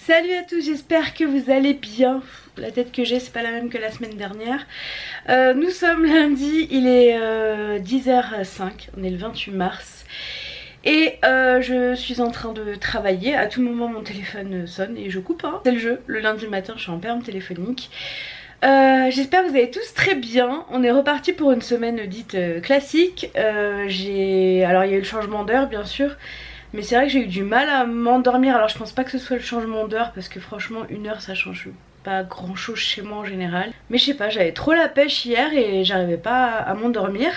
Salut à tous, j'espère que vous allez bien. La tête que j'ai, c'est pas la même que la semaine dernière. Nous sommes lundi, il est 10h05, on est le 28 mars. Et je suis en train de travailler. À tout moment mon téléphone sonne et je coupe, hein. C'est le jeu, le lundi matin je suis en perme téléphonique. J'espère que vous allez tous très bien. On est reparti pour une semaine dite classique. Alors il y a eu le changement d'heure bien sûr, mais c'est vrai que j'ai eu du mal à m'endormir. Alors je pense pas que ce soit le changement d'heure parce que franchement une heure ça change pas grand chose chez moi en général. Mais je sais pas, j'avais trop la pêche hier et j'arrivais pas à m'endormir.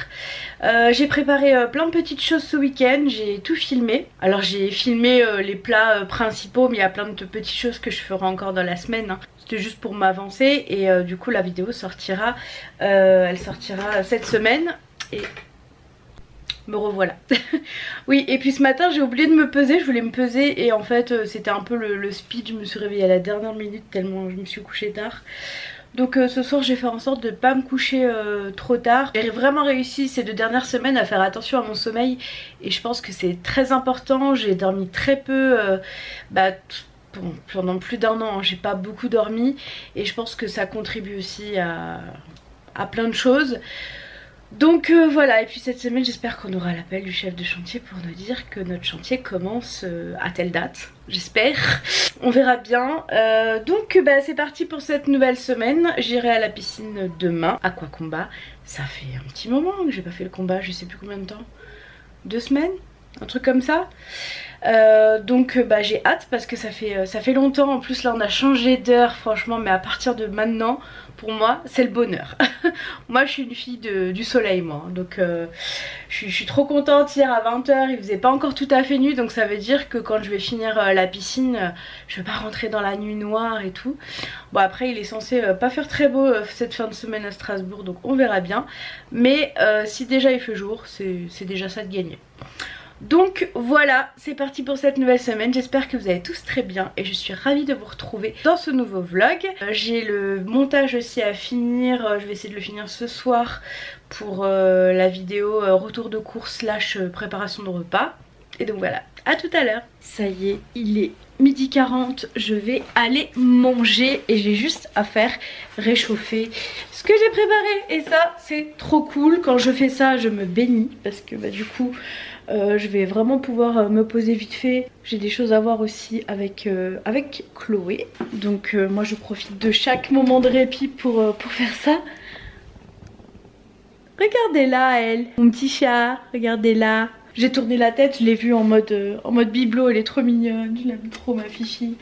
J'ai préparé plein de petites choses ce week-end, j'ai tout filmé. Alors j'ai filmé les plats principaux, mais il y a plein de petites choses que je ferai encore dans la semaine, hein. C'était juste pour m'avancer et du coup la vidéo sortira, elle sortira cette semaine et me revoilà. Oui, et puis ce matin j'ai oublié de me peser, je voulais me peser et en fait c'était un peu le speed, je me suis réveillée à la dernière minute tellement je me suis couchée tard. Donc ce soir je vais faire en sorte de ne pas me coucher trop tard. J'ai vraiment réussi ces 2 dernières semaines à faire attention à mon sommeil et je pense que c'est très important. J'ai dormi très peu, pendant plus d'1 an, hein, j'ai pas beaucoup dormi et je pense que ça contribue aussi à plein de choses. Donc voilà, et puis cette semaine j'espère qu'on aura l'appel du chef de chantier pour nous dire que notre chantier commence à telle date, j'espère. On verra bien. Donc c'est parti pour cette nouvelle semaine. J'irai à la piscine demain, aquacombat. Ça fait un petit moment que j'ai pas fait le combat, je sais plus combien de temps. 2 semaines, un truc comme ça. Donc j'ai hâte parce que ça fait longtemps. En plus là on a changé d'heure franchement, mais à partir de maintenant pour moi c'est le bonheur. Moi je suis une fille du soleil moi, donc je suis trop contente. Hier à 20 h il faisait pas encore tout à fait nuit, donc ça veut dire que quand je vais finir la piscine je vais pas rentrer dans la nuit noire et tout. Bon après il est censé pas faire très beau cette fin de semaine à Strasbourg, donc on verra bien, mais si déjà il fait jour c'est déjà ça de gagner. Donc voilà, c'est parti pour cette nouvelle semaine. J'espère que vous allez tous très bien et je suis ravie de vous retrouver dans ce nouveau vlog. J'ai le montage aussi à finir, je vais essayer de le finir ce soir pour la vidéo retour de course / préparation de repas. Et donc voilà, à tout à l'heure. Ça y est, il est 12h40, je vais aller manger et j'ai juste à faire réchauffer ce que j'ai préparé. Et ça c'est trop cool, quand je fais ça je me bénis parce que du coup je vais vraiment pouvoir me poser vite fait. J'ai des choses à voir aussi avec Chloé. Donc moi je profite de chaque moment de répit pour faire ça. Regardez-la elle, mon petit chat, regardez-la. J'ai tourné la tête, je l'ai vue en mode bibelot, elle est trop mignonne, je l'aime trop ma fifi.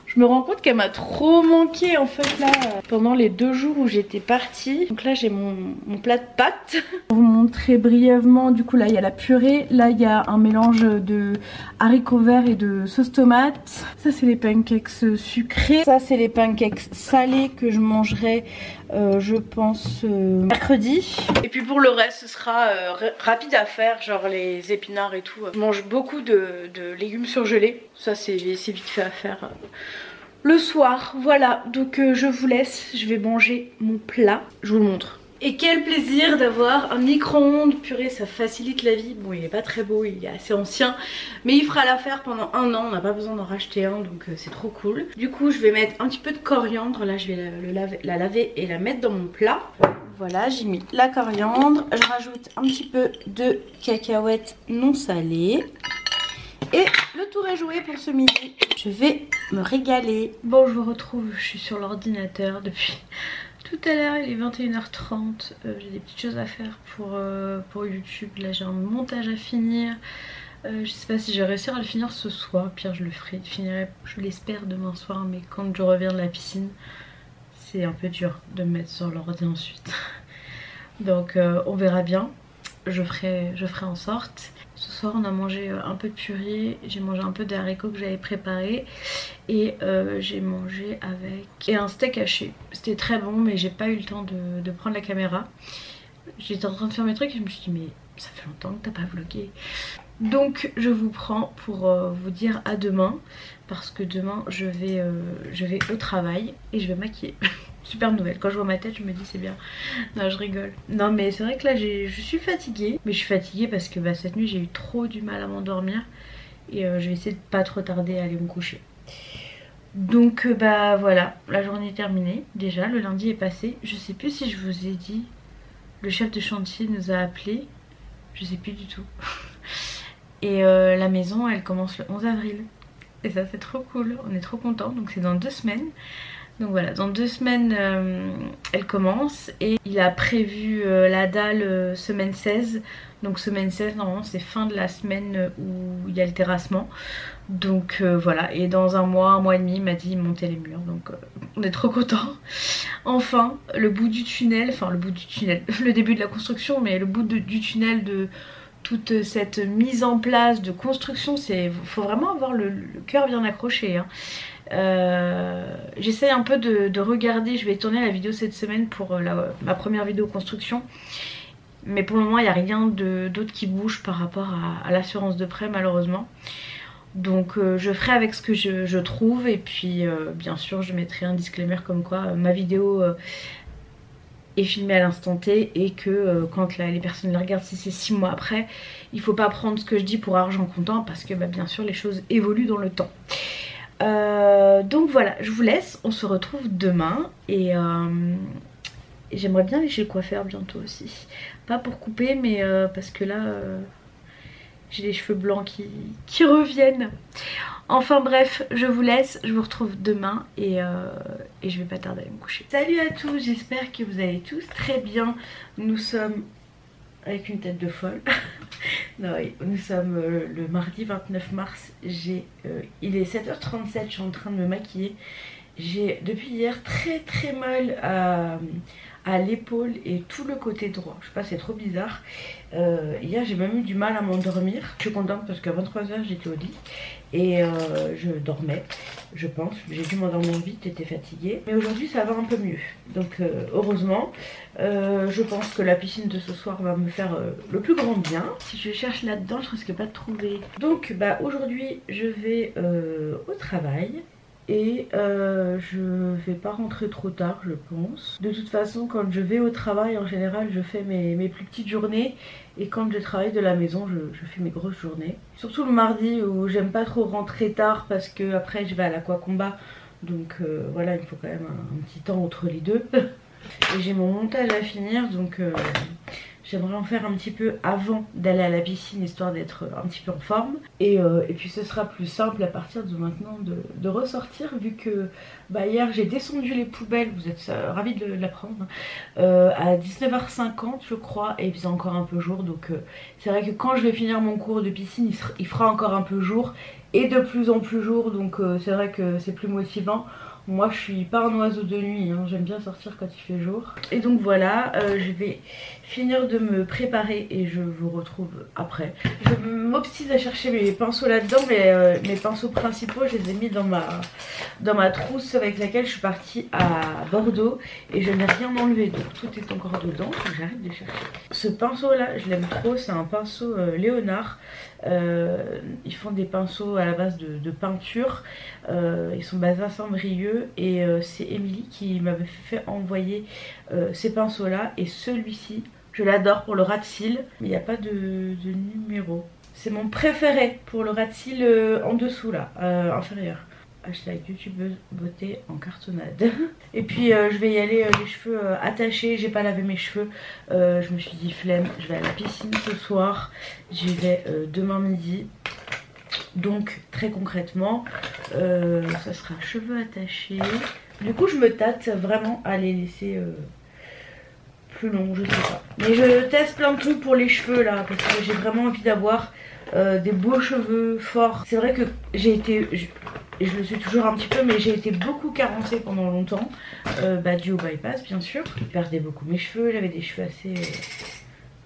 Je me rends compte qu'elle m'a trop manqué en fait là pendant les 2 jours où j'étais partie. Donc là j'ai mon plat de pâtes. Pour vous montrer brièvement, du coup là il y a la purée, là il y a un mélange de haricots verts et de sauce tomate. Ça c'est les pancakes sucrés, ça c'est les pancakes salés que je mangerai je pense mercredi. Et puis pour le reste ce sera rapide à faire, genre les épinards et tout. Je mange beaucoup de légumes surgelés, ça c'est vite fait à faire le soir. Voilà, donc je vous laisse, je vais manger mon plat, je vous le montre. Et quel plaisir d'avoir un micro-ondes, purée ça facilite la vie. Bon il est pas très beau, il est assez ancien, mais il fera l'affaire pendant 1 an, on n'a pas besoin d'en racheter un, donc c'est trop cool. Du coup je vais mettre un petit peu de coriandre, là je vais la laver et la mettre dans mon plat. Voilà, j'ai mis la coriandre, je rajoute un petit peu de cacahuètes non salées. Et le tour est joué pour ce midi, je vais me régaler. Bon je vous retrouve, je suis sur l'ordinateur depuis tout à l'heure, il est 21h30, j'ai des petites choses à faire pour YouTube. Là j'ai un montage à finir, je sais pas si je vais réussir à le finir ce soir, pire je le ferai, je finirai, je l'espère demain soir, mais quand je reviens de la piscine c'est un peu dur de me mettre sur l'ordi ensuite. Donc on verra bien, je ferai en sorte. Ce soir on a mangé un peu de purée, j'ai mangé un peu de haricots que j'avais préparé et j'ai mangé avec un steak haché. C'était très bon mais j'ai pas eu le temps de prendre la caméra. J'étais en train de faire mes trucs et je me suis dit mais ça fait longtemps que t'as pas vlogué. Donc je vous prends pour vous dire à demain parce que demain je vais au travail et je vais maquiller. Super nouvelle, quand je vois ma tête je me dis c'est bien. Non je rigole. Non mais c'est vrai que là je suis fatiguée. Mais je suis fatiguée parce que cette nuit j'ai eu trop du mal à m'endormir. Et je vais essayer de pas trop tarder à aller me coucher. Donc bah voilà, la journée est terminée. Déjà le lundi est passé. Je sais plus si je vous ai dit, le chef de chantier nous a appelé. Je sais plus du tout. Et la maison elle commence le 11 avril. Et ça c'est trop cool, on est trop contents. Donc c'est dans 2 semaines. Donc voilà, dans 2 semaines elle commence. Et il a prévu la dalle semaine 16. Donc semaine 16 normalement c'est fin de la semaine où il y a le terrassement. Donc voilà, et dans un mois et demi il m'a dit monter les murs. Donc on est trop contents. Enfin le bout du tunnel, enfin le bout du tunnel, le début de la construction, mais le bout du tunnel de toute cette mise en place de construction, faut vraiment avoir le cœur bien accroché hein. J'essaye un peu de regarder, je vais tourner la vidéo cette semaine pour ma première vidéo construction. Mais pour le moment il n'y a rien d'autre qui bouge par rapport à l'assurance de prêt malheureusement. Donc je ferai avec ce que je trouve. Et puis bien sûr je mettrai un disclaimer comme quoi ma vidéo est filmée à l'instant T. Et que quand les personnes la regardent, si c'est 6 mois après, il faut pas prendre ce que je dis pour argent comptant. Parce que bah, bien sûr les choses évoluent dans le temps. Donc voilà, je vous laisse, on se retrouve demain. Et j'aimerais bien aller chez le coiffeur bientôt aussi. Pas pour couper mais parce que là j'ai les cheveux blancs qui reviennent. Enfin bref, je vous laisse, je vous retrouve demain et je vais pas tarder à me coucher. Salut à tous, j'espère que vous allez tous très bien. Nous sommes avec une tête de folle. Non, oui, nous sommes le mardi 29 mars. Il est 7h37, je suis en train de me maquiller. J'ai depuis hier très mal à l'épaule et tout le côté droit. Je sais pas, c'est trop bizarre. Hier j'ai même eu du mal à m'endormir. Je suis contente parce qu'à 23h j'étais au lit et je dormais, je pense. J'ai dû m'endormir vite, j'étais fatiguée. Mais aujourd'hui ça va un peu mieux. Donc heureusement. Je pense que la piscine de ce soir va me faire le plus grand bien. Si je cherche là-dedans je risque pas de trouver. Donc bah aujourd'hui je vais au travail. Et je vais pas rentrer trop tard je pense. De toute façon quand je vais au travail en général je fais mes plus petites journées. Et quand je travaille de la maison je fais mes grosses journées. Surtout le mardi où j'aime pas trop rentrer tard parce que après je vais à l'aquacombat. Donc voilà, il me faut quand même un petit temps entre les deux. Et j'ai mon montage à finir donc j'aimerais en faire un petit peu avant d'aller à la piscine histoire d'être un petit peu en forme. Et puis ce sera plus simple à partir de maintenant de ressortir vu que bah, hier j'ai descendu les poubelles, vous êtes ravis de l'apprendre, à 19h50 je crois et il faisait encore un peu jour. Donc c'est vrai que quand je vais finir mon cours de piscine il fera encore un peu jour et de plus en plus jour. Donc c'est vrai que c'est plus motivant. Moi je suis pas un oiseau de nuit hein. J'aime bien sortir quand il fait jour. Et donc voilà, je vais finir de me préparer et je vous retrouve après. Je m'obstine à chercher mes pinceaux là-dedans, mais mes pinceaux principaux je les ai mis dans ma trousse avec laquelle je suis partie à Bordeaux. Et je n'ai rien enlevé, donc tout est encore dedans, donc j'arrête de chercher. Ce pinceau là je l'aime trop, c'est un pinceau Léonard. Ils font des pinceaux à la base de peinture. Ils sont basés à Saint-Brieuc et c'est Émilie qui m'avait fait envoyer ces pinceaux là. Et celui-ci je l'adore pour le ras de cils, mais il n'y a pas de numéro. C'est mon préféré pour le ras de cils en dessous là, inférieur. Hashtag youtubeuse beauté en cartonnade. Et puis je vais y aller les cheveux attachés. J'ai pas lavé mes cheveux. Je me suis dit flemme, je vais à la piscine ce soir. J'y vais demain midi. Donc très concrètement ça sera cheveux attachés. Du coup je me tâte vraiment à les laisser plus longs, je sais pas. Mais je teste plein de trucs pour les cheveux là parce que j'ai vraiment envie d'avoir des beaux cheveux forts. C'est vrai que j'ai été... Et je le suis toujours un petit peu, mais j'ai été beaucoup carencée pendant longtemps, dû au bypass bien sûr. Je perdais beaucoup mes cheveux, j'avais des cheveux assez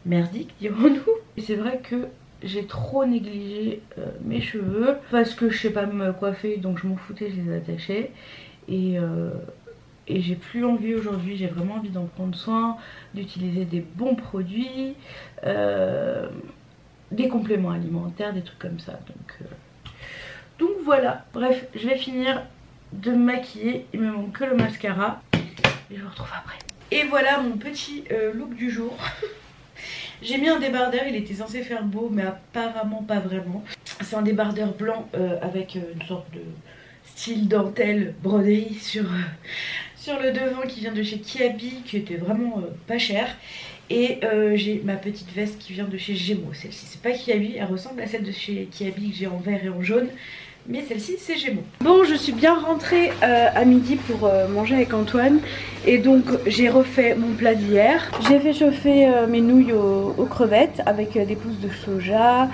merdiques dirons-nous. Et c'est vrai que j'ai trop négligé mes cheveux parce que je sais pas me coiffer, donc je m'en foutais, je les attachais. Et j'ai plus envie aujourd'hui, j'ai vraiment envie d'en prendre soin, d'utiliser des bons produits, des compléments alimentaires, des trucs comme ça. Donc voilà, bref, je vais finir de me maquiller, il me manque que le mascara et je vous retrouve après. Et voilà mon petit look du jour. J'ai mis un débardeur, il était censé faire beau mais apparemment pas vraiment. C'est un débardeur blanc avec une sorte de style dentelle broderie sur le devant qui vient de chez Kiabi, qui était vraiment pas cher. Et j'ai ma petite veste qui vient de chez Gémeaux. Celle-ci c'est pas Kiabi, elle ressemble à celle de chez Kiabi que j'ai en vert et en jaune, mais celle-ci c'est Gémeaux. Bon, je suis bien rentrée à midi pour manger avec Antoine. Et donc j'ai refait mon plat d'hier. J'ai fait chauffer mes nouilles aux crevettes avec des pousses de soja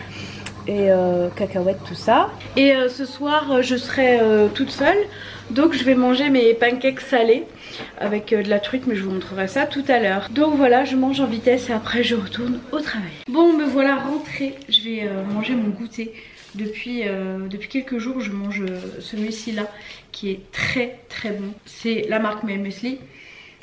et cacahuètes, tout ça. Et ce soir je serai toute seule, donc je vais manger mes pancakes salés avec de la truite, mais je vous montrerai ça tout à l'heure. Donc voilà, je mange en vitesse et après je retourne au travail. Bon, me voilà rentrée, je vais manger mon goûter. Depuis quelques jours je mange ce muesli là qui est très très bon. C'est la marque My Muesli.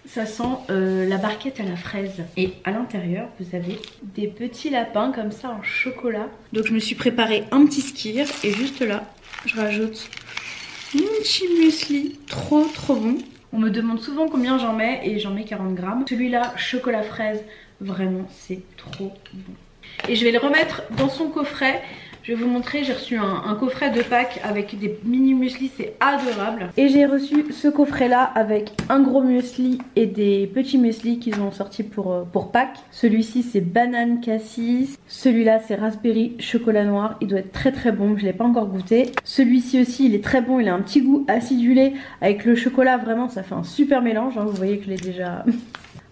Ça sent la barquette à la fraise. Et à l'intérieur vous avez des petits lapins comme ça en chocolat. Donc je me suis préparé un petit skyr. Et juste là je rajoute un petit muesli. Trop trop bon. On me demande souvent combien j'en mets et j'en mets 40 grammes. Celui-là chocolat fraise, vraiment c'est trop bon. Et je vais le remettre dans son coffret. Je vais vous montrer, j'ai reçu un coffret de Pâques avec des mini muesli, c'est adorable. Et j'ai reçu ce coffret là avec un gros muesli et des petits muesli qu'ils ont sortis pour Pâques. Celui-ci c'est banane cassis, celui-là c'est raspberry chocolat noir, il doit être très très bon, je l'ai pas encore goûté. Celui-ci aussi il est très bon, il a un petit goût acidulé avec le chocolat, vraiment ça fait un super mélange, hein. Vous voyez que je l'ai déjà...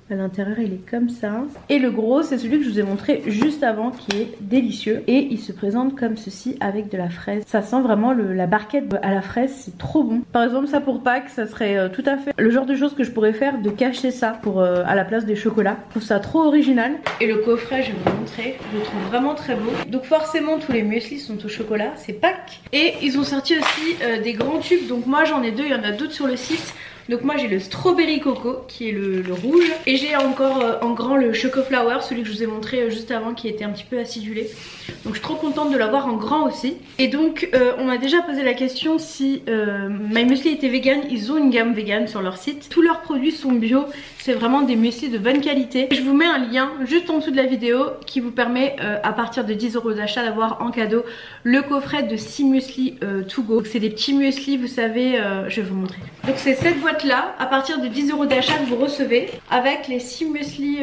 À l'intérieur il est comme ça. Et le gros c'est celui que je vous ai montré juste avant qui est délicieux. Et il se présente comme ceci avec de la fraise. Ça sent vraiment la barquette à la fraise, c'est trop bon. Par exemple ça pour Pâques ça serait tout à fait le genre de choses que je pourrais faire, de cacher ça pour à la place des chocolats. Je trouve ça trop original. Et le coffret je vais vous montrer, je le trouve vraiment très beau. Donc forcément tous les mueslis sont au chocolat, c'est Pâques. Et ils ont sorti aussi des grands tubes. Donc moi j'en ai deux, il y en a d'autres sur le site. Donc moi j'ai le strawberry coco qui est le rouge. Et j'ai encore en grand le choco flower, celui que je vous ai montré juste avant qui était un petit peu acidulé. Donc je suis trop contente de l'avoir en grand aussi. Et donc on m'a déjà posé la question si My Muesli était vegan. Ils ont une gamme vegan sur leur site. Tous leurs produits sont bio. C'est vraiment des muesli de bonne qualité. Je vous mets un lien juste en dessous de la vidéo qui vous permet à partir de 10 € d'achat d'avoir en cadeau le coffret de 6 muesli to go. C'est des petits muesli, vous savez, je vais vous montrer. Donc c'est cette boîte là, à partir de 10 € d'achat que vous recevez avec les 6 muesli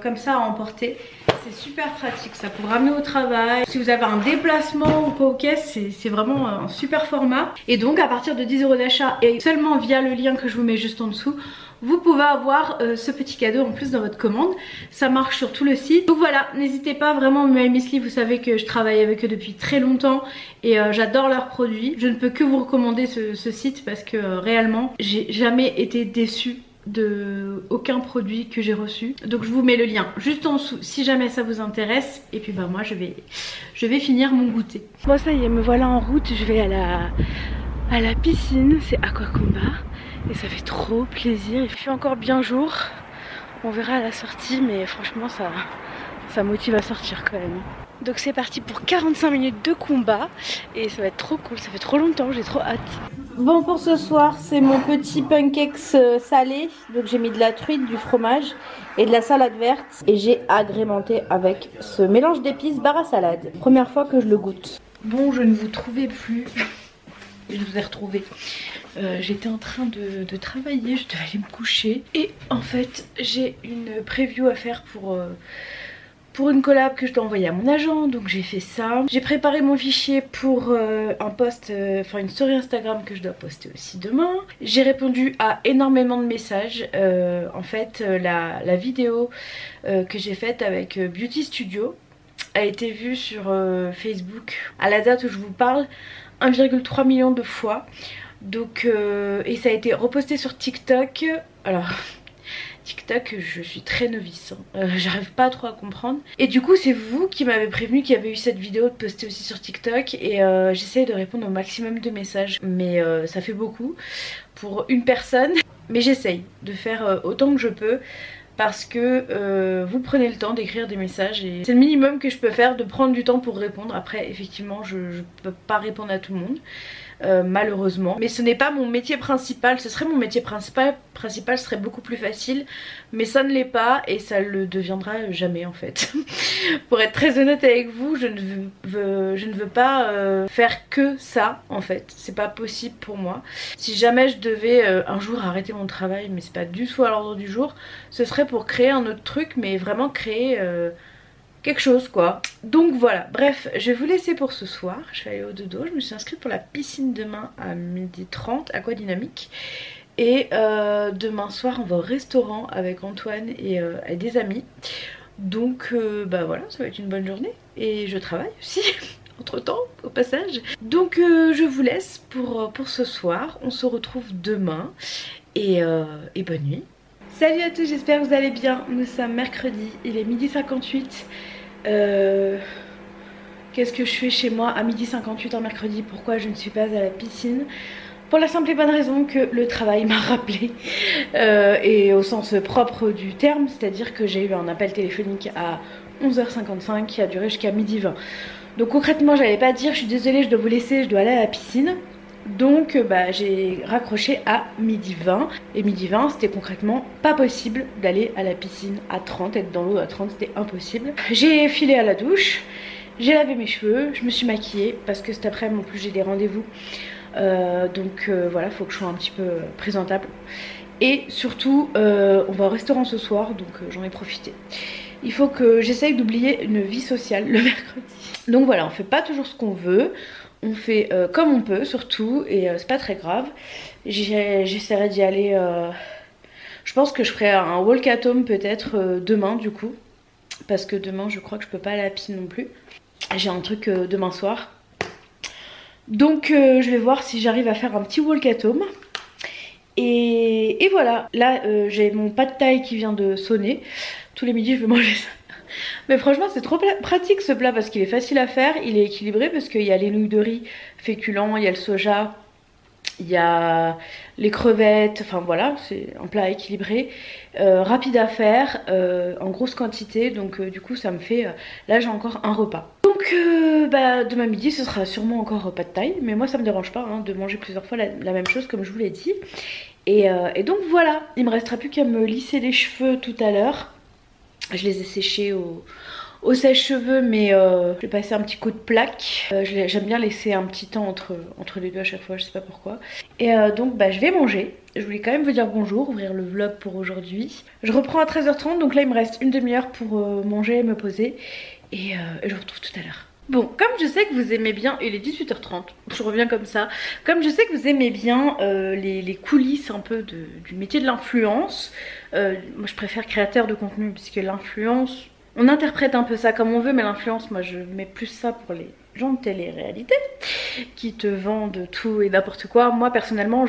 comme ça à emporter. C'est super pratique ça pour ramener au travail. Si vous avez un déplacement ou quoi aux caisses, c'est vraiment un super format. Et donc à partir de 10 € d'achat et seulement via le lien que je vous mets juste en dessous, vous pouvez avoir ce petit cadeau en plus dans votre commande. Ça marche sur tout le site. Donc voilà, n'hésitez pas, vraiment My Muesli, vous savez que je travaille avec eux depuis très longtemps et j'adore leurs produits. Je ne peux que vous recommander ce site parce que réellement j'ai jamais été déçue de aucun produit que j'ai reçu. Donc je vous mets le lien juste en dessous si jamais ça vous intéresse. Et puis bah moi je vais finir mon goûter. Bon ça y est, me voilà en route, je vais à la piscine, c'est Aquacomba. Et ça fait trop plaisir, il fait encore bien jour. On verra à la sortie, mais franchement ça motive à sortir quand même. Donc c'est parti pour 45 minutes de combat. Et ça va être trop cool, ça fait trop longtemps, j'ai trop hâte. Bon, pour ce soir c'est mon petit pancakes salé. Donc j'ai mis de la truite, du fromage et de la salade verte. Et j'ai agrémenté avec ce mélange d'épices bar à salade. Première fois que je le goûte. Bon, je ne vous trouvais plus. Je vous ai retrouvé. J'étais en train de travailler, je devais aller me coucher. Et en fait j'ai une preview à faire pour une collab que je dois envoyer à mon agent. Donc j'ai fait ça. J'ai préparé mon fichier pour un post, enfin une story Instagram que je dois poster aussi demain. J'ai répondu à énormément de messages. En fait la vidéo que j'ai faite avec Beauty Studio a été vue sur Facebook à la date où je vous parle 1,3 million de fois. Donc et ça a été reposté sur TikTok. Alors TikTok, je suis très novice, hein. J'arrive pas trop à comprendre. Et du coup c'est vous qui m'avez prévenu qu'il y avait eu cette vidéo de poster aussi sur TikTok. Et j'essaye de répondre au maximum de messages. Mais ça fait beaucoup pour une personne. Mais j'essaye de faire autant que je peux. Parce que vous prenez le temps d'écrire des messages. Et c'est le minimum que je peux faire, de prendre du temps pour répondre. Après effectivement je peux pas répondre à tout le monde. malheureusement. Mais ce n'est pas mon métier principal, ce serait mon métier principal, ce serait beaucoup plus facile. Mais ça ne l'est pas et ça le deviendra jamais en fait. Pour être très honnête avec vous, je ne veux pas faire que ça en fait. C'est pas possible pour moi. Si jamais je devais un jour arrêter mon travail, mais c'est pas du tout à l'ordre du jour, ce serait pour créer un autre truc, mais vraiment créer quelque chose quoi. Donc voilà, bref, je vais vous laisser pour ce soir. Je vais aller au dodo, je me suis inscrite pour la piscine demain à 12h30, Aquadynamique. Et demain soir on va au restaurant avec Antoine et des amis. Donc bah voilà, ça va être une bonne journée. Et je travaille aussi entre temps au passage. Donc je vous laisse pour ce soir. On se retrouve demain et bonne nuit. Salut à tous, j'espère que vous allez bien. Nous sommes mercredi, il est 12h58. Qu'est-ce que je fais chez moi à 12h58 en mercredi? Pourquoi je ne suis pas à la piscine? Pour la simple et bonne raison que le travail m'a rappelé, et au sens propre du terme, c'est-à-dire que j'ai eu un appel téléphonique à 11h55 qui a duré jusqu'à 12h20. Donc concrètement j'allais pas dire je suis désolée, je dois vous laisser, je dois aller à la piscine. Donc bah, j'ai raccroché à 12h20 et 12h20 c'était concrètement pas possible d'aller à la piscine à 30, être dans l'eau à 30 c'était impossible. J'ai filé à la douche, j'ai lavé mes cheveux, je me suis maquillée parce que cet après-midi en plus j'ai des rendez-vous. Donc voilà, faut que je sois un petit peu présentable. Et surtout on va au restaurant ce soir donc j'en ai profité. Il faut que j'essaye d'oublier une vie sociale le mercredi. Donc voilà, on fait pas toujours ce qu'on veut. On fait comme on peut surtout et c'est pas très grave. J'essaierai d'y aller, je pense que je ferai un walk at home peut-être demain du coup. Parce que demain je crois que je peux pas aller à la piscine non plus. J'ai un truc demain soir. Donc je vais voir si j'arrive à faire un petit walk at home. Et voilà, là j'ai mon pad thai qui vient de sonner. Tous les midis je vais manger ça. Mais franchement c'est trop pratique ce plat parce qu'il est facile à faire, il est équilibré parce qu'il y a les nouilles de riz féculents, il y a le soja, il y a les crevettes, enfin voilà, c'est un plat équilibré, rapide à faire, en grosse quantité, donc du coup ça me fait, là j'ai encore un repas. Donc bah, demain midi ce sera sûrement encore pas de taille, mais moi ça me dérange pas hein, de manger plusieurs fois la même chose comme je vous l'ai dit. Et donc voilà, il me restera plus qu'à me lisser les cheveux tout à l'heure. Je les ai séchés au sèche-cheveux mais je vais passer un petit coup de plaque. J'aime bien laisser un petit temps entre les deux à chaque fois, je sais pas pourquoi. Et donc bah, je vais manger. Je voulais quand même vous dire bonjour, ouvrir le vlog pour aujourd'hui. Je reprends à 13h30 donc là il me reste une demi-heure pour manger et me poser. Et je vous retrouve tout à l'heure. Bon, comme je sais que vous aimez bien, il est 18h30, je reviens comme ça. Comme je sais que vous aimez bien les coulisses un peu du métier de l'influence, moi je préfère créateur de contenu puisque l'influence, on interprète un peu ça comme on veut, mais l'influence, moi je mets plus ça pour les gens de télé-réalité qui te vendent tout et n'importe quoi. Moi personnellement,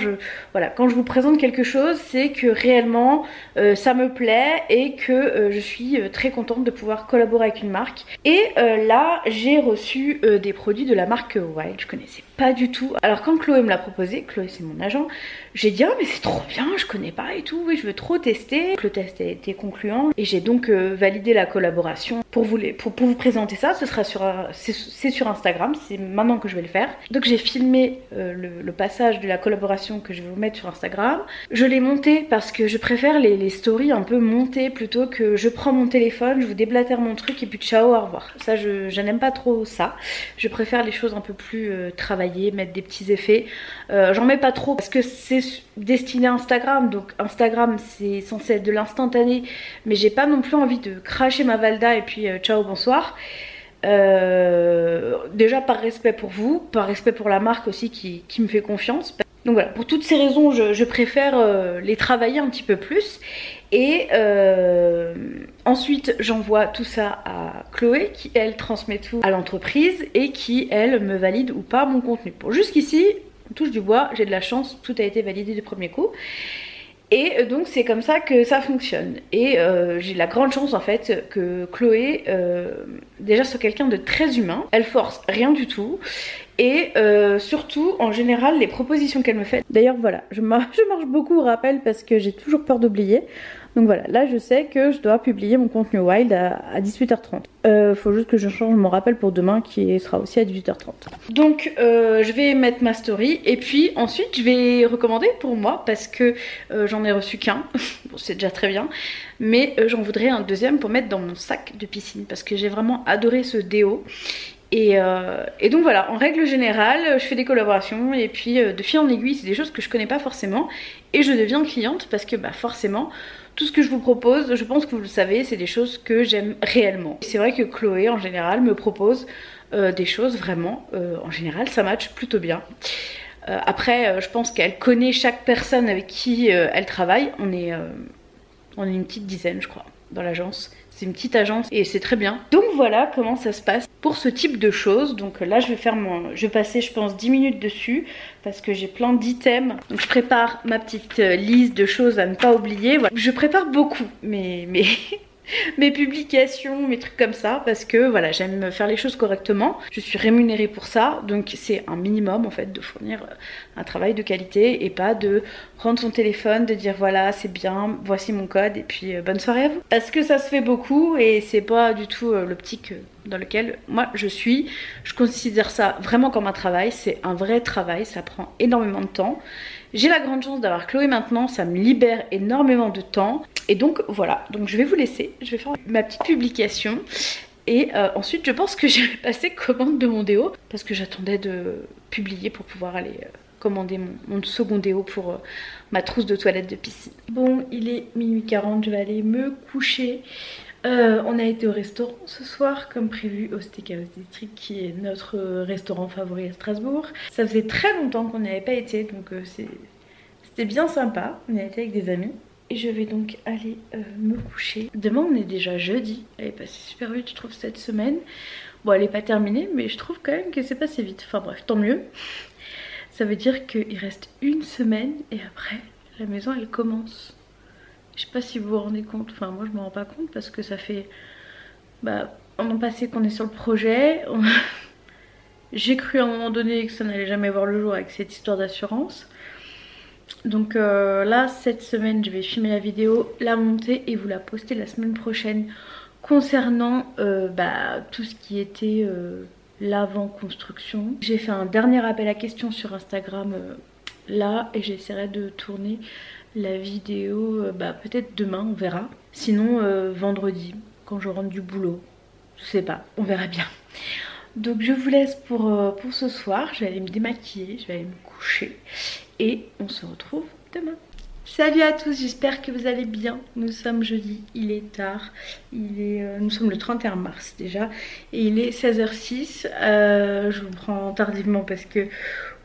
voilà, quand je vous présente quelque chose, c'est que réellement ça me plaît et que je suis très contente de pouvoir collaborer avec une marque. Et là, j'ai reçu des produits de la marque Wild, je connaissais pas du tout. Alors quand Chloé me l'a proposé, Chloé c'est mon agent, j'ai dit ah mais c'est trop bien, je connais pas et tout, oui je veux trop tester. Le test a été concluant et j'ai donc validé la collaboration. Pour vous présenter ça, ce sera c'est sur Instagram, c'est maintenant que je vais le faire. Donc j'ai filmé le passage de la collaboration que je vais vous mettre sur Instagram. Je l'ai monté parce que je préfère les stories un peu montées plutôt que je prends mon téléphone, je vous déblatère mon truc et puis ciao, au revoir. Ça je n'aime pas trop ça. Je préfère les choses un peu plus travaillées, mettre des petits effets. J'en mets pas trop parce que c'est destiné à Instagram, donc Instagram c'est censé être de l'instantané, mais j'ai pas non plus envie de cracher ma valda et puis ciao bonsoir. Déjà par respect pour vous, par respect pour la marque aussi qui me fait confiance. Donc voilà, pour toutes ces raisons je préfère les travailler un petit peu plus. Et ensuite j'envoie tout ça à Chloé qui elle transmet tout à l'entreprise et qui elle me valide ou pas mon contenu. Bon, jusqu'ici on touche du bois, j'ai de la chance, tout a été validé du premier coup. Et donc c'est comme ça que ça fonctionne. Et j'ai la grande chance en fait que Chloé déjà soit quelqu'un de très humain. Elle force rien du tout. Et surtout en général les propositions qu'elle me fait. D'ailleurs voilà, je marche beaucoup au rappel parce que j'ai toujours peur d'oublier. Donc voilà, là je sais que je dois publier mon contenu wild à 18h30. Faut juste que je change mon rappel pour demain qui sera aussi à 18h30. Donc je vais mettre ma story et puis ensuite je vais recommander pour moi parce que j'en ai reçu qu'un. Bon, c'est déjà très bien, mais j'en voudrais un deuxième pour mettre dans mon sac de piscine parce que j'ai vraiment adoré ce déo. Et donc voilà, en règle générale, je fais des collaborations et puis de fil en aiguille, c'est des choses que je connais pas forcément et je deviens cliente parce que bah forcément, tout ce que je vous propose, je pense que vous le savez, c'est des choses que j'aime réellement. C'est vrai que Chloé en général me propose des choses vraiment, en général ça match plutôt bien. Après, je pense qu'elle connaît chaque personne avec qui elle travaille. On est une petite dizaine je crois dans l'agence. C'est une petite agence et c'est très bien. Donc voilà comment ça se passe pour ce type de choses. Donc là je vais passer je pense 10 minutes dessus parce que j'ai plein d'items. Donc je prépare ma petite liste de choses à ne pas oublier. Voilà. Je prépare beaucoup mais mes publications, mes trucs comme ça parce que voilà, j'aime faire les choses correctement. Je suis rémunérée pour ça, donc c'est un minimum en fait de fournir un travail de qualité et pas de prendre son téléphone, de dire voilà c'est bien, voici mon code et puis bonne soirée à vous. Parce que ça se fait beaucoup et c'est pas du tout l'optique dans lequel moi je suis. Je considère ça vraiment comme un travail, c'est un vrai travail, ça prend énormément de temps. J'ai la grande chance d'avoir Chloé maintenant, ça me libère énormément de temps. Et donc voilà, donc je vais vous laisser, je vais faire ma petite publication. Et ensuite je pense que je vais passer commande de mon déo. Parce que j'attendais de publier pour pouvoir aller commander mon second déo pour ma trousse de toilette de piscine. Bon, il est minuit 40, je vais aller me coucher. On a été au restaurant ce soir comme prévu au Steakhouse District qui est notre restaurant favori à Strasbourg. Ça faisait très longtemps qu'on n'y avait pas été donc c'était bien sympa, on y a été avec des amis. Et je vais donc aller me coucher. Demain on est déjà jeudi, elle est passée super vite je trouve cette semaine. Bon elle est pas terminée mais je trouve quand même que c'est passé vite, enfin bref tant mieux. Ça veut dire qu'il reste une semaine et après la maison elle commence. Je sais pas si vous vous rendez compte, enfin moi je me rends pas compte parce que ça fait un an passé qu'on est sur le projet. J'ai cru à un moment donné que ça n'allait jamais voir le jour avec cette histoire d'assurance. Donc là cette semaine je vais filmer la vidéo, la monter et vous la poster la semaine prochaine concernant tout ce qui était l'avant-construction. J'ai fait un dernier appel à questions sur Instagram là et j'essaierai de tourner la vidéo peut-être demain, on verra. Sinon vendredi quand je rentre du boulot, je sais pas, on verra bien. Donc je vous laisse pour ce soir, je vais aller me démaquiller, je vais aller me coucher et on se retrouve demain. Salut à tous, j'espère que vous allez bien. Nous sommes jeudi, il est tard, nous sommes le 31 mars déjà et il est 16h06. Je vous prends tardivement parce que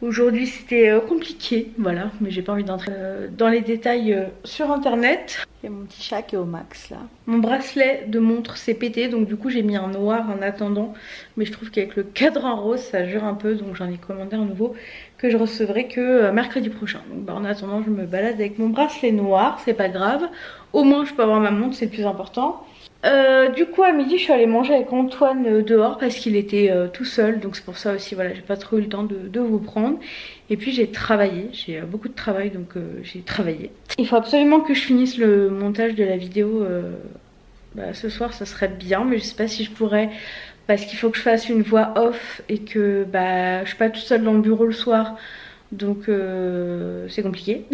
aujourd'hui c'était compliqué, voilà, mais j'ai pas envie d'entrer dans les détails sur internet. Il y a mon petit chat qui est au max là. Mon bracelet de montre s'est pété donc du coup j'ai mis un noir en attendant, mais je trouve qu'avec le cadran rose ça jure un peu donc j'en ai commandé un nouveau que je recevrai que mercredi prochain. Donc en attendant je me balade avec mon bracelet noir, c'est pas grave, au moins je peux avoir ma montre, c'est le plus important. Du coup à midi je suis allée manger avec Antoine dehors parce qu'il était tout seul, donc c'est pour ça aussi voilà j'ai pas trop eu le temps de vous prendre. Et puis j'ai travaillé, j'ai beaucoup de travail donc j'ai travaillé. Il faut absolument que je finisse le montage de la vidéo ce soir, ça serait bien mais je sais pas si je pourrais parce qu'il faut que je fasse une voix off et que je suis pas toute seule dans le bureau le soir donc c'est compliqué.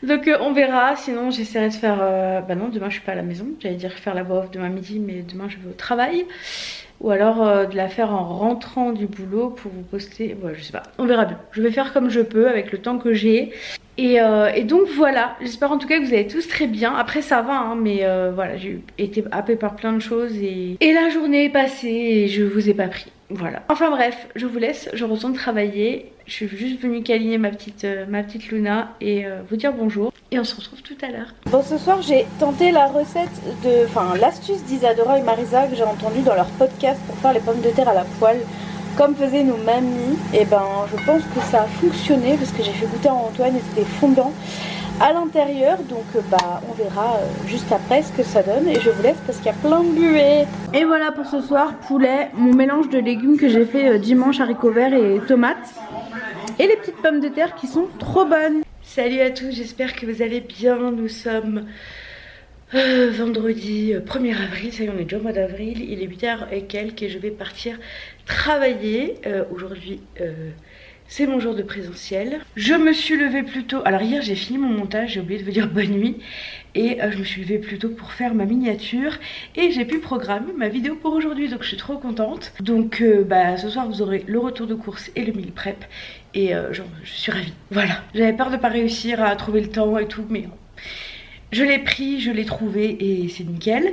Donc on verra, sinon j'essaierai de faire... non, demain je suis pas à la maison, j'allais dire faire la voix off demain midi, mais demain je vais au travail. Ou alors de la faire en rentrant du boulot pour vous poster, ouais, je sais pas, on verra bien. Je vais faire comme je peux avec le temps que j'ai. Et donc voilà, j'espère en tout cas que vous allez tous très bien. Après ça va hein, mais voilà, j'ai été happée par plein de choses et la journée est passée et je vous ai pas pris. Voilà. Enfin bref, je vous laisse, je retourne travailler. Je suis juste venue câliner ma petite Luna et vous dire bonjour. Et on se retrouve tout à l'heure. Bon, ce soir j'ai tenté la recette l'astuce d'Isadora et Marisa que j'ai entendue dans leur podcast pour faire les pommes de terre à la poêle comme faisaient nos mamies. Et je pense que ça a fonctionné parce que j'ai fait goûter à Antoine et c'était fondant à l'intérieur. Donc on verra juste après ce que ça donne et je vous laisse parce qu'il y a plein de buées. Et voilà pour ce soir, poulet, mon mélange de légumes que j'ai fait dimanche, haricots verts et tomates. Et les petites pommes de terre qui sont trop bonnes. Salut à tous, j'espère que vous allez bien. Nous sommes Vendredi 1er avril, ça y est, on est déjà au mois d'avril, il est 8h et quelques et je vais partir travailler. Aujourd'hui c'est mon jour de présentiel. Je me suis levée plus tôt, alors hier j'ai fini mon montage, j'ai oublié de vous dire bonne nuit. Et je me suis levée plus tôt pour faire ma miniature et j'ai pu programmer ma vidéo pour aujourd'hui, donc je suis trop contente. Donc ce soir vous aurez le retour de course et le meal prep et genre, je suis ravie, voilà. J'avais peur de pas réussir à trouver le temps et tout, mais je l'ai pris, je l'ai trouvé et c'est nickel.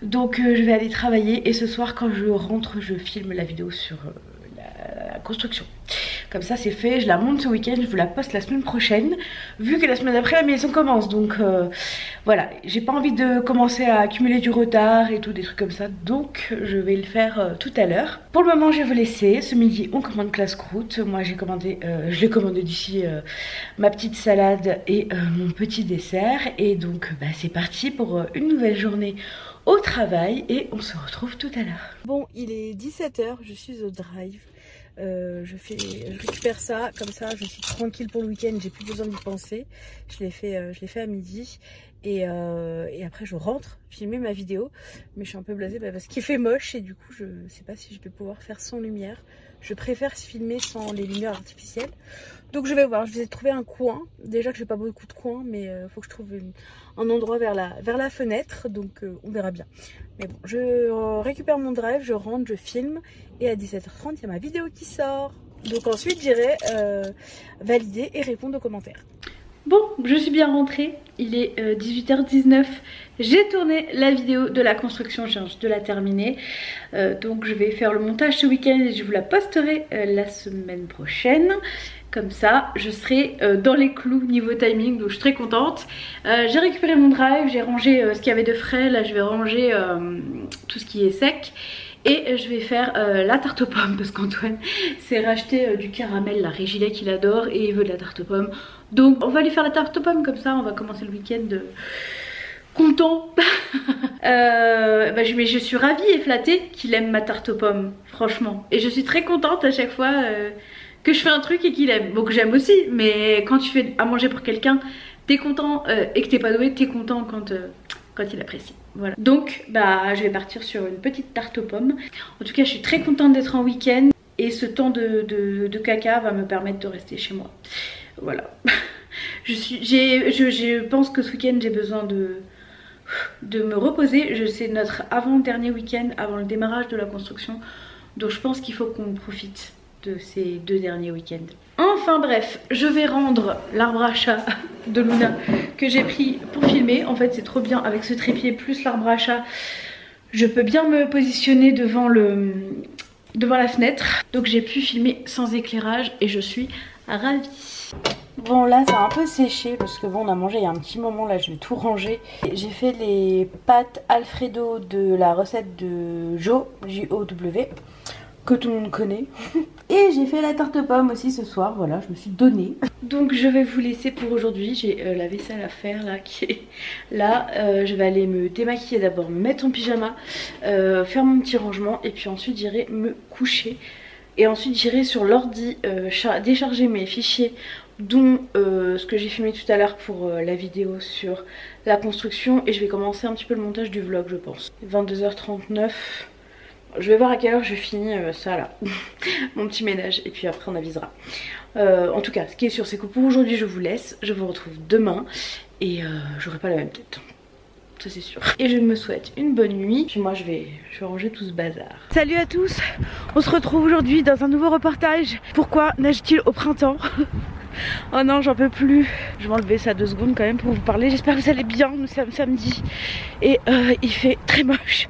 Donc je vais aller travailler et ce soir quand je rentre je filme la vidéo sur la construction. Comme ça c'est fait, je la monte ce week-end, je vous la poste la semaine prochaine. Vu que la semaine d'après la maison commence, donc voilà, j'ai pas envie de commencer à accumuler du retard et tout, des trucs comme ça. Donc je vais le faire tout à l'heure. Pour le moment je vais vous laisser, ce midi on commande classe croûte. Moi j'ai commandé, je l'ai commandé d'ici ma petite salade et mon petit dessert. Et donc c'est parti pour une nouvelle journée au travail et on se retrouve tout à l'heure. Bon, il est 17 h, je suis au drive. Je récupère ça, comme ça je suis tranquille pour le week-end, j'ai plus besoin d'y penser. Je l'ai fait à midi et après je rentre filmer ma vidéo. Mais je suis un peu blasée parce qu'il fait moche et du coup je sais pas si je vais pouvoir faire sans lumière. Je préfère filmer sans les lumières artificielles. Donc je vais voir, je vais trouver un coin. Déjà que j'ai pas beaucoup de coins, mais faut que je trouve un endroit vers la fenêtre. Donc on verra bien. Mais bon, je récupère mon drive, je rentre, je filme. Et à 17h30, il y a ma vidéo qui sort. Donc ensuite j'irai valider et répondre aux commentaires. Bon, je suis bien rentrée, il est 18h19, j'ai tourné la vidéo de la construction, je viens juste de la terminer. Donc je vais faire le montage ce week-end et je vous la posterai la semaine prochaine. Comme ça, je serai dans les clous niveau timing, donc je suis très contente. J'ai récupéré mon drive, j'ai rangé ce qu'il y avait de frais, là je vais ranger tout ce qui est sec. Et je vais faire la tarte aux pommes parce qu'Antoine s'est racheté du caramel, la Régilet qu'il adore et il veut de la tarte aux pommes. Donc on va lui faire la tarte aux pommes, comme ça on va commencer le week-end content. Mais je suis ravie et flattée qu'il aime ma tarte aux pommes, franchement. Et je suis très contente à chaque fois que je fais un truc et qu'il aime. Bon, que j'aime aussi, mais quand tu fais à manger pour quelqu'un, t'es content et que t'es pas doué, t'es content quand il apprécie. Voilà. Donc je vais partir sur une petite tarte aux pommes. En tout cas je suis très contente d'être en week-end. Et ce temps de caca va me permettre de rester chez moi. Voilà. Je pense que ce week-end j'ai besoin de me reposer. C'est notre avant-dernier week-end avant le démarrage de la construction. Donc je pense qu'il faut qu'on profite de ces 2 derniers week-ends. Enfin bref, je vais rendre l'arbre à chat de Luna que j'ai pris pour filmer. En fait c'est trop bien avec ce trépied plus l'arbre à chat. Je peux bien me positionner devant la fenêtre. Donc j'ai pu filmer sans éclairage et je suis ravie. Bon là ça a un peu séché parce que bon on a mangé il y a un petit moment, là je vais tout ranger. J'ai fait les pâtes Alfredo de la recette de Jo, J-O-W, que tout le monde connaît. Et j'ai fait la tarte aux pommes aussi ce soir, voilà, je me suis donnée. Donc je vais vous laisser pour aujourd'hui, j'ai la vaisselle à faire là qui est là. Je vais aller me démaquiller d'abord, me mettre en pyjama, faire mon petit rangement et puis ensuite j'irai me coucher. Et ensuite j'irai sur l'ordi décharger mes fichiers, dont ce que j'ai filmé tout à l'heure pour la vidéo sur la construction. Et je vais commencer un petit peu le montage du vlog je pense. 22h39. Je vais voir à quelle heure je finis ça là, mon petit ménage, et puis après on avisera. En tout cas, ce qui est sûr, c'est que pour aujourd'hui je vous laisse, je vous retrouve demain, et j'aurai pas la même tête. Ça c'est sûr. Et je me souhaite une bonne nuit, puis moi je vais ranger tout ce bazar. Salut à tous, on se retrouve aujourd'hui dans un nouveau reportage. Pourquoi neige-t-il au printemps? Oh non, j'en peux plus. Je vais m'enlever ça 2 secondes quand même pour vous parler. J'espère que vous allez bien, nous sommes samedi, et il fait très moche.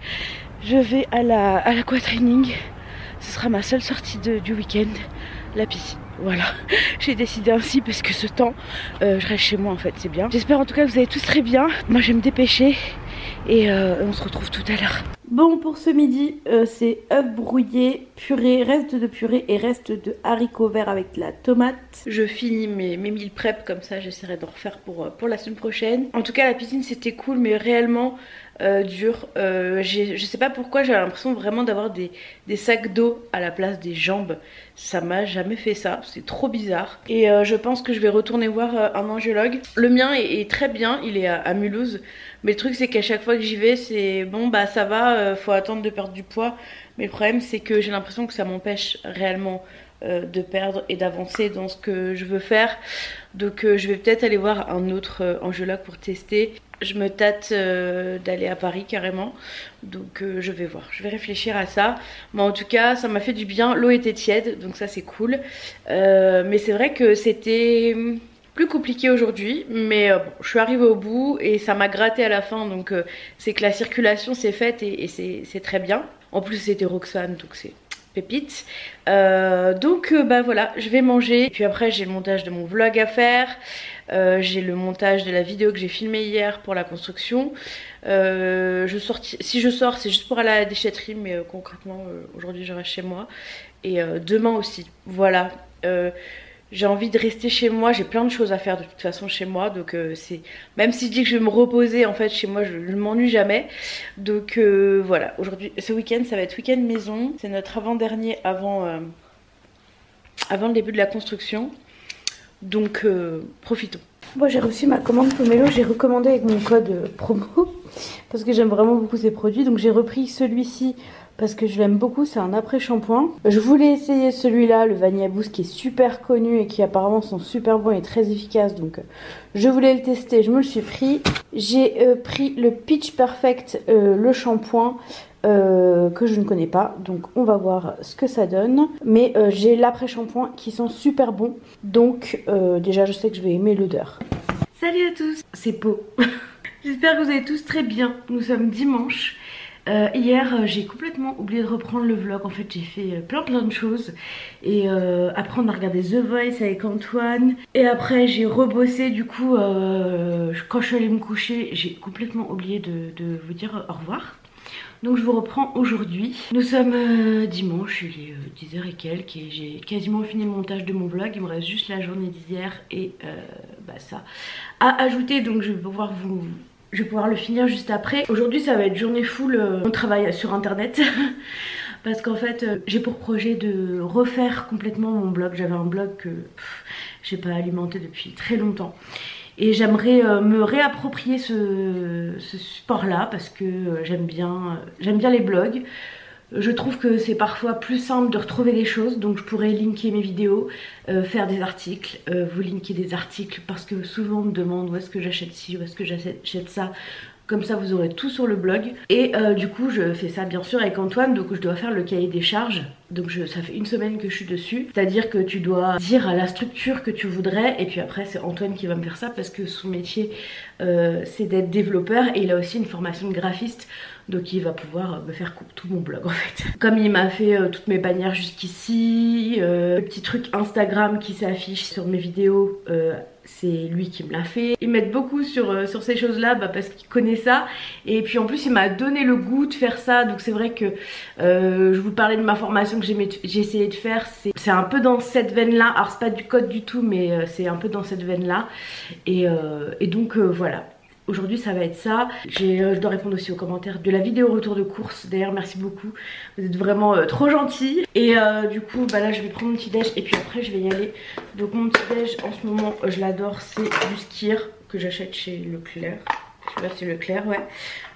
Je vais à l'aquatraining, ce sera ma seule sortie du week-end, la piscine. Voilà, j'ai décidé ainsi parce que ce temps, je reste chez moi en fait, c'est bien. J'espère en tout cas que vous allez tous très bien. Moi je vais me dépêcher et on se retrouve tout à l'heure. Bon, pour ce midi, c'est œufs brouillés, purée, reste de purée et reste de haricots verts avec la tomate. Je finis mes meal prep, comme ça j'essaierai d'en refaire pour la semaine prochaine. En tout cas, la piscine c'était cool, mais réellement dur. Je sais pas pourquoi, j'ai l'impression vraiment d'avoir des sacs d'eau à la place des jambes. Ça m'a jamais fait ça, c'est trop bizarre. Et je pense que je vais retourner voir un angiologue. Le mien est très bien, il est à Mulhouse. Mais le truc c'est qu'à chaque fois que j'y vais, c'est bon bah ça va, faut attendre de perdre du poids. Mais le problème c'est que j'ai l'impression que ça m'empêche réellement de perdre et d'avancer dans ce que je veux faire. Donc je vais peut-être aller voir un autre angiologue pour tester. Je me tâte d'aller à Paris carrément, donc je vais voir, je vais réfléchir à ça. Mais en tout cas ça m'a fait du bien, l'eau était tiède donc ça c'est cool. Mais c'est vrai que c'était plus compliqué aujourd'hui, mais bon, je suis arrivée au bout et ça m'a gratté à la fin, donc c'est que la circulation s'est faite et c'est très bien. En plus c'était Roxane, donc c'est pépite. Donc bah voilà, je vais manger. Et puis après j'ai le montage de mon vlog à faire. J'ai le montage de la vidéo que j'ai filmée hier pour la construction. Si je sors, c'est juste pour aller à la déchetterie, mais concrètement aujourd'hui je reste chez moi. Et demain aussi. Voilà. J'ai envie de rester chez moi, j'ai plein de choses à faire de toute façon chez moi, donc c'est même si je dis que je vais me reposer, en fait chez moi je ne m'ennuie jamais. Donc voilà, aujourd'hui, ce week-end ça va être week-end maison, c'est notre avant-dernier avant le début de la construction, donc profitons. Moi j'ai reçu ma commande Pomelo, j'ai recommandé avec mon code promo parce que j'aime vraiment beaucoup ces produits, donc j'ai repris celui-ci parce que je l'aime beaucoup, c'est un après-shampoing. Je voulais essayer celui-là, le Vanilla Boost, qui est super connu et qui apparemment sont super bons et très efficaces. Donc je voulais le tester, je me le suis pris. J'ai pris le Pitch Perfect, le shampoing, que je ne connais pas. Donc on va voir ce que ça donne. Mais j'ai l'après-shampoing qui sent super bon. Donc déjà je sais que je vais aimer l'odeur. Salut à tous, c'est Po. J'espère que vous allez tous très bien. Nous sommes dimanche. Hier j'ai complètement oublié de reprendre le vlog, en fait j'ai fait plein de choses et après on a regardé The Voice avec Antoine et après j'ai rebossé, du coup quand je suis allée me coucher j'ai complètement oublié de vous dire au revoir. Donc je vous reprends aujourd'hui. Nous sommes dimanche, il est 10h et quelques et j'ai quasiment fini le montage de mon vlog. Il me reste juste la journée d'hier et bah, ça à ajouter, donc je vais pouvoir le finir juste après. Aujourd'hui ça va être journée full, on travaille sur internet parce qu'en fait j'ai pour projet de refaire complètement mon blog. J'avais un blog que j'ai pas alimenté depuis très longtemps et j'aimerais me réapproprier ce support là parce que j'aime bien les blogs. Je trouve que c'est parfois plus simple de retrouver des choses, donc je pourrais linker mes vidéos, faire des articles, vous linker des articles parce que souvent on me demande où est-ce que j'achète ci, où est-ce que j'achète ça. Comme ça vous aurez tout sur le blog. Et du coup je fais ça bien sûr avec Antoine, donc je dois faire le cahier des charges. Donc ça fait une semaine que je suis dessus. C'est-à-dire que tu dois dire à la structure que tu voudrais. Et puis après c'est Antoine qui va me faire ça parce que son métier c'est d'être développeur. Et il a aussi une formation de graphiste. Donc il va pouvoir me faire tout mon blog en fait. Comme il m'a fait toutes mes bannières jusqu'ici, le petit truc Instagram qui s'affiche sur mes vidéos, c'est lui qui me l'a fait. Il m'aide beaucoup sur ces choses là parce qu'il connaît ça. Et puis en plus il m'a donné le goût de faire ça. Donc c'est vrai que je vous parlais de ma formation que j'ai essayé de faire. C'est un peu dans cette veine là. Alors c'est pas du code du tout, mais c'est un peu dans cette veine là. Et donc voilà. Aujourd'hui ça va être ça. Je dois répondre aussi aux commentaires de la vidéo retour de course. D'ailleurs merci beaucoup, vous êtes vraiment trop gentils. Et du coup bah là je vais prendre mon petit déj et puis après je vais y aller. Donc mon petit déj en ce moment je l'adore, c'est du skyr que j'achète chez Leclerc. Là c'est Leclerc, ouais.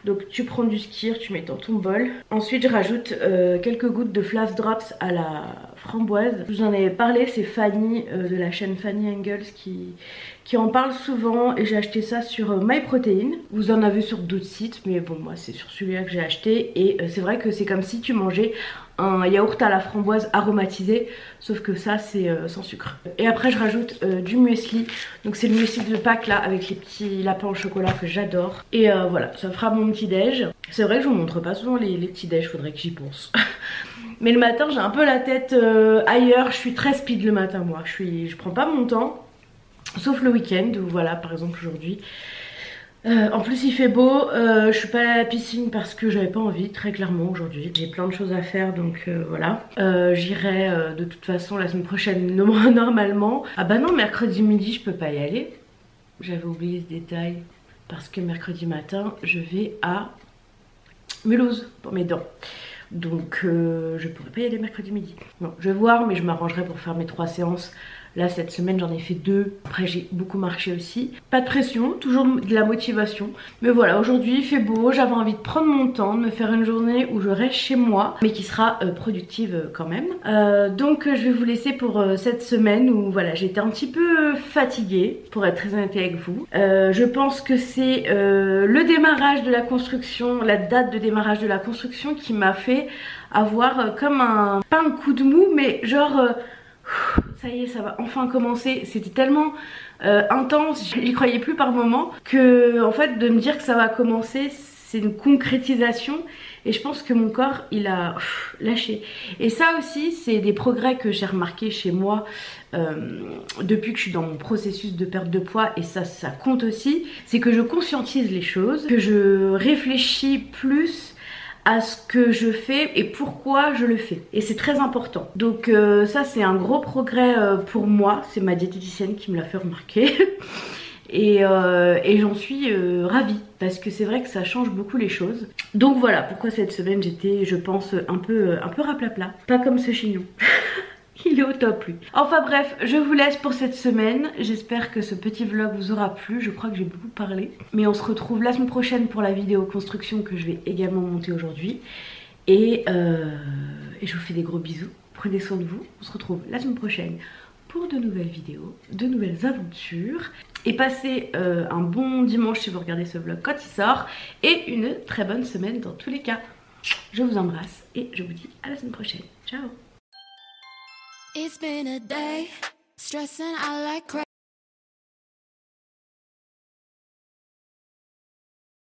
Donc tu prends du skyr, tu mets dans ton bol. Ensuite je rajoute quelques gouttes de Flav Drops à la framboise. Je vous en avais parlé, c'est Fanny de la chaîne Fanny Engels qui en parle souvent. Et j'ai acheté ça sur MyProtein. Vous en avez sur d'autres sites, mais bon moi c'est sur celui-là que j'ai acheté. Et c'est vrai que c'est comme si tu mangeais un yaourt à la framboise aromatisé, sauf que ça c'est sans sucre. Et après je rajoute du muesli. Donc c'est le muesli de Pâques là avec les petits lapins au chocolat que j'adore. Et voilà, ça fera mon petit déj. C'est vrai que je vous montre pas souvent les petits déj, faudrait que j'y pense. Mais le matin j'ai un peu la tête ailleurs, je suis très speed le matin moi. Je prends pas mon temps, sauf le week-end où voilà par exemple aujourd'hui En plus il fait beau, je suis pas allée à la piscine parce que j'avais pas envie, très clairement aujourd'hui. J'ai plein de choses à faire donc voilà. J'irai de toute façon la semaine prochaine normalement. Ah bah non, mercredi midi je peux pas y aller. J'avais oublié ce détail parce que mercredi matin je vais à Mulhouse pour mes dents. Donc je pourrais pas y aller mercredi midi. Non, je vais voir mais je m'arrangerai pour faire mes 3 séances. Là cette semaine j'en ai fait 2, après j'ai beaucoup marché aussi. Pas de pression, toujours de la motivation. Mais voilà, aujourd'hui il fait beau, j'avais envie de prendre mon temps, de me faire une journée où je reste chez moi, mais qui sera productive quand même. Donc je vais vous laisser pour cette semaine où voilà, j'étais un petit peu fatiguée, pour être très honnête avec vous. Je pense que c'est le démarrage de la construction, la date de démarrage de la construction qui m'a fait avoir comme pas un coup de mou, mais genre... ça y est, ça va enfin commencer. C'était tellement intense, j'y croyais plus par moment, que en fait de me dire que ça va commencer, c'est une concrétisation. Et je pense que mon corps il a lâché. Et ça aussi c'est des progrès que j'ai remarqué chez moi depuis que je suis dans mon processus de perte de poids. Et ça compte aussi, c'est que je conscientise les choses, que je réfléchis plus à ce que je fais et pourquoi je le fais, et c'est très important. Donc ça c'est un gros progrès pour moi, c'est ma diététicienne qui me l'a fait remarquer. Et j'en suis ravie parce que c'est vrai que ça change beaucoup les choses. Donc voilà pourquoi cette semaine j'étais, je pense, un peu raplapla, pas comme ce chignon. Il est au top lui. Enfin bref, je vous laisse pour cette semaine. J'espère que ce petit vlog vous aura plu. Je crois que j'ai beaucoup parlé. Mais on se retrouve la semaine prochaine pour la vidéo construction que je vais également monter aujourd'hui. Et je vous fais des gros bisous. Prenez soin de vous. On se retrouve la semaine prochaine pour de nouvelles vidéos, de nouvelles aventures. Et passez un bon dimanche si vous regardez ce vlog quand il sort. Et une très bonne semaine dans tous les cas. Je vous embrasse et je vous dis à la semaine prochaine. Ciao! It's been a day, stressing out like crazy.